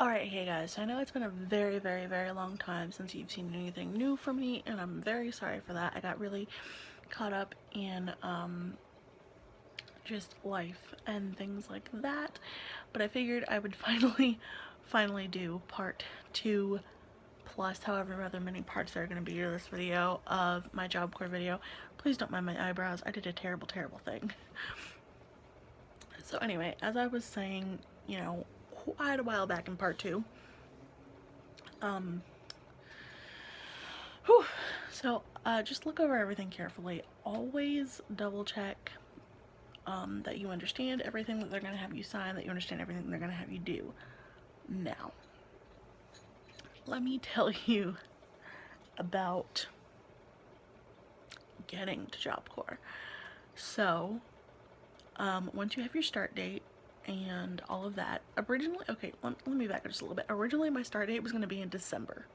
Alright, hey guys, so I know it's been a very long time since you've seen anything new from me, and I'm very sorry for that. I got really caught up in just life and things like that, but I figured I would finally do part 2 plus however other many parts there are going to be to this video of my Job Corps video. Please don't mind my eyebrows. I did a terrible thing. So anyway, as I was saying, quite a while back in part 2, whew, so just look over everything carefully. Always double check that you understand everything that they're going to have you sign, that you understand everything they're going to have you do. Now, let me tell you about getting to Job Corps. So, once you have your start date and all of that, originally, okay, let me back up just a little bit. Originally, my start date was going to be in December.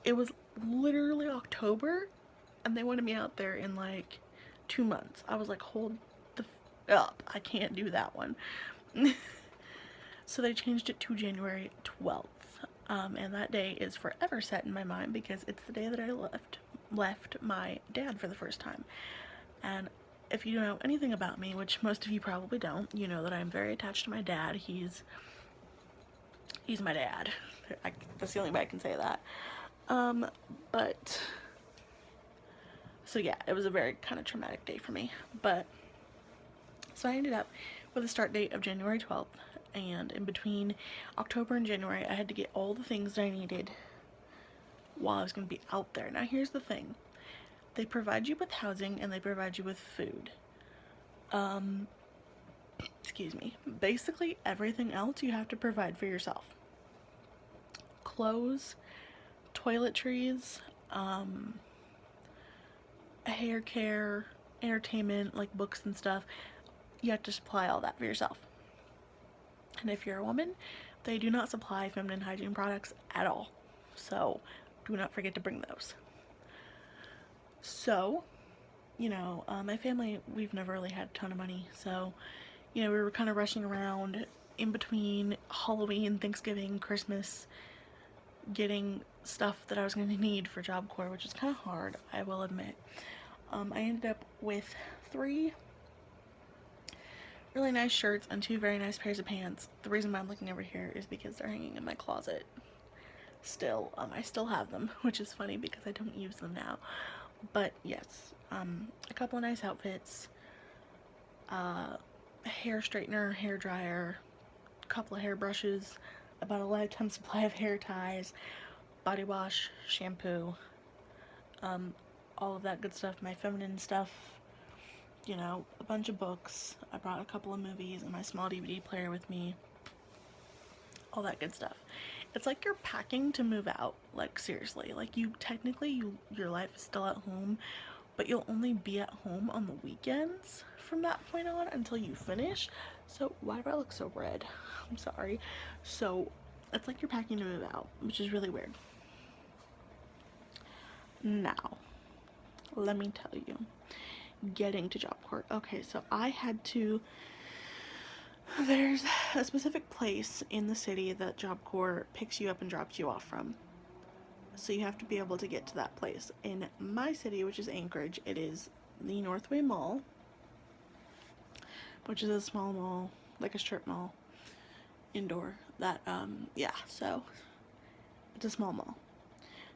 It was literally October, and they wanted me out there in like 2 months. I was like, hold the up, I can't do that one. So they changed it to January 12th. And that day is forever set in my mind because it's the day that I left my dad for the first time. And if you know anything about me, which most of you probably don't, you know that I'm very attached to my dad. He's my dad. That's the only way I can say that. But so yeah, it was a very kind of traumatic day for me. But so I ended up with a start date of January 12th, and in between October and January, I had to get all the things that I needed while I was going to be out there. Now here's the thing. They provide you with housing and they provide you with food. Excuse me. Basically everything else you have to provide for yourself. Clothes, toiletries, hair care, entertainment, like books and stuff. You have to supply all that for yourself. And if you're a woman, they do not supply feminine hygiene products at all. So do not forget to bring those. So, my family, we've never really had a ton of money. So, we were kind of rushing around in between Halloween, Thanksgiving, Christmas, getting stuff that I was going to need for Job Corps, which is kind of hard, I will admit. I ended up with 3 really nice shirts and 2 very nice pairs of pants. The reason why I'm looking over here is because they're hanging in my closet still. I still have them, which is funny because I don't use them now. But yes, a couple of nice outfits, a hair straightener, hair dryer, a couple of hairbrushes, about a lifetime supply of hair ties, body wash, shampoo, all of that good stuff, my feminine stuff, a bunch of books. I brought a couple of movies and my small DVD player with me, all that good stuff. It's like you're packing to move out, like seriously. Like your life is still at home, but you'll only be at home on the weekends from that point on until you finish. So why do I look so red? I'm sorry. So it's like you're packing to move out, which is really weird. Now, let me tell you, getting to Job Corps. Okay, so there's a specific place in the city that Job Corps picks you up and drops you off from. So you have to be able to get to that place. In my city, which is Anchorage, it is the Northway Mall, which is a small mall, like a strip mall, indoor. Yeah, so it's a small mall.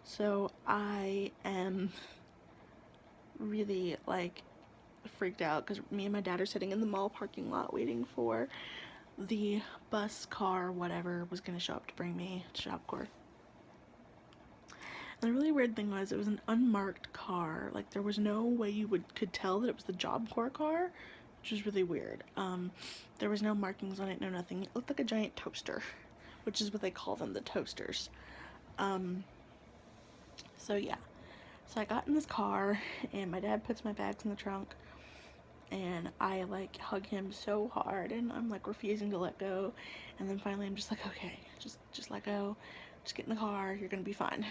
So I am really, like, freaked out because me and my dad are sitting in the mall parking lot waiting for the bus, car, whatever was going to show up to bring me to Job Corps. And the really weird thing was it was an unmarked car. Like, there was no way you could tell that it was the Job Corps car, which was really weird. There was no markings on it, no nothing. It looked like a giant toaster, which is what they call them, the toasters. So yeah. So I got in this car and my dad puts my bags in the trunk and I like hug him so hard and I'm like refusing to let go, and then finally I'm just like, okay, just let go, just get in the car, you're gonna be fine.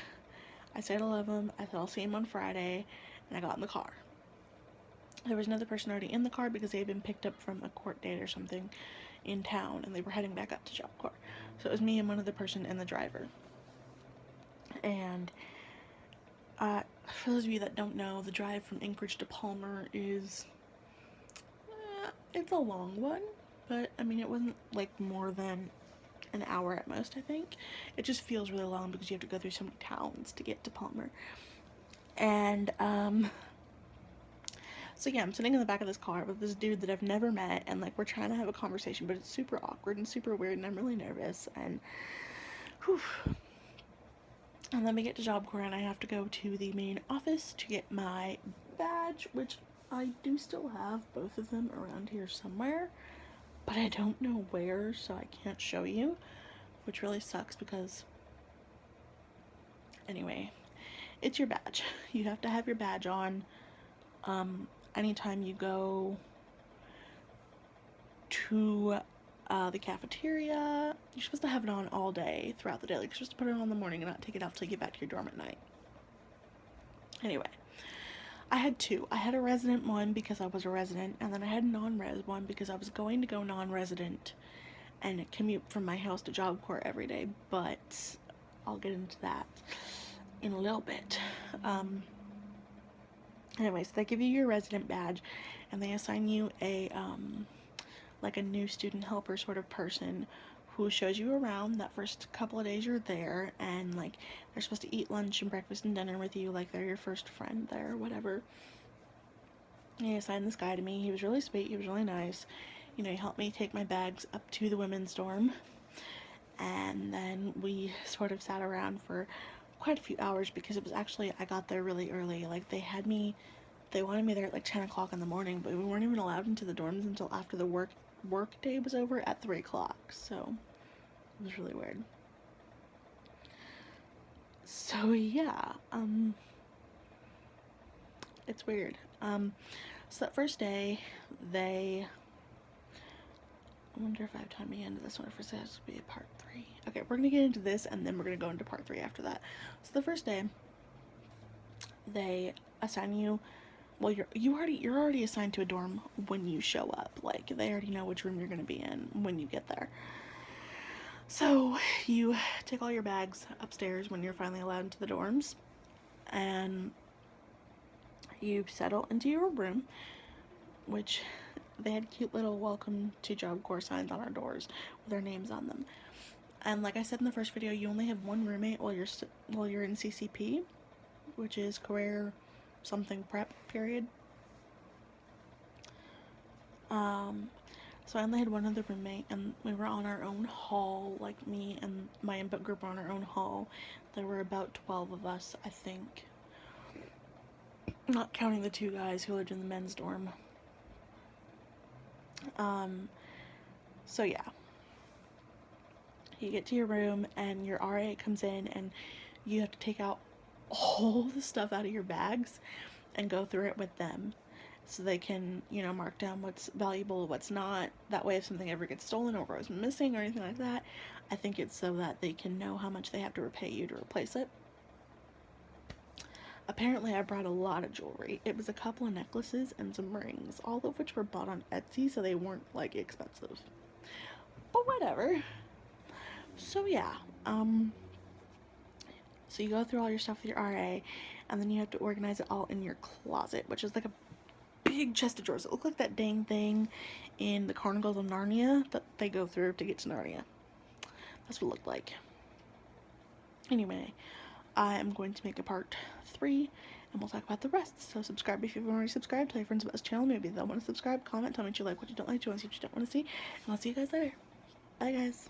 I said I love him, I said I'll see him on Friday, and I got in the car. There was another person already in the car because they had been picked up from a court date or something in town and they were heading back up to Job Corps. So it was me and one other person and the driver. And for those of you that don't know, the drive from Anchorage to Palmer is, it's a long one, but I mean, it wasn't like more than an hour at most, I think. It just feels really long because you have to go through so many towns to get to Palmer. And so yeah, I'm sitting in the back of this car with this dude that I've never met, and like we're trying to have a conversation, but it's super awkward and super weird, and I'm really nervous. And whew. And then we get to Job Corps, and I have to go to the main office to get my badge, which I do still have both of them around here somewhere, but I don't know where, so I can't show you, which really sucks because, anyway, it's your badge. You have to have your badge on anytime you go to the cafeteria. You're supposed to have it on all day throughout the day. Like, you're supposed to put it on in the morning and not take it off till you get back to your dorm at night. Anyway, I had two. I had a resident one because I was a resident, and then I had a non-res one because I was going to go non-resident and commute from my house to Job Corps every day, but I'll get into that in a little bit. Anyway, so they give you your resident badge, and they assign you a like a new student helper sort of person who shows you around that first couple of days you're there, and like they're supposed to eat lunch and breakfast and dinner with you like they're your first friend there or whatever. And he assigned this guy to me. He was really sweet. He was really nice. You know, he helped me take my bags up to the women's dorm, and then we sort of sat around for quite a few hours because it was actually, I got there really early. Like they wanted me there at like 10 o'clock in the morning, but we weren't even allowed into the dorms until after the work day was over at 3 o'clock. So it was really weird. So yeah, it's weird. So that first day, I wonder if I have time to get into this one, or if it has to be a part 3. Okay, we're gonna get into this, and then we're gonna go into part 3 after that. So the first day, they assign you, well, you're already assigned to a dorm when you show up. Like, they already know which room you're gonna be in when you get there. So you take all your bags upstairs when you're finally allowed into the dorms, and you settle into your room, which they had cute little welcome to Job Corps signs on our doors with our names on them. And like I said in the first video, you only have one roommate while you're in CCP, which is career something prep period. So I only had one other roommate, and we were on our own hall. Like, me and my input group were on our own hall. There were about 12 of us, I think, not counting the 2 guys who lived in the men's dorm. So yeah, you get to your room, and your RA comes in, and you have to take out all the stuff out of your bags and go through it with them, so they can, you know, mark down what's valuable, what's not. That way, if something ever gets stolen or goes missing or anything like that, I think it's so that they can know how much they have to repay you to replace it. Apparently, I brought a lot of jewelry. It was a couple of necklaces and some rings, all of which were bought on Etsy, so they weren't, like, expensive. But whatever. So yeah, so you go through all your stuff with your RA, and then you have to organize it all in your closet, which is like a big chest of drawers. It looked like that dang thing in the Chronicles of Narnia that they go through to get to Narnia. That's what it looked like. Anyway, I am going to make a part 3, and we'll talk about the rest. So subscribe if you haven't already subscribed. Tell your friends about this channel. Maybe they'll want to subscribe. Comment. Tell me what you like, what you don't like, what you don't want to see. And I'll see you guys later. Bye, guys.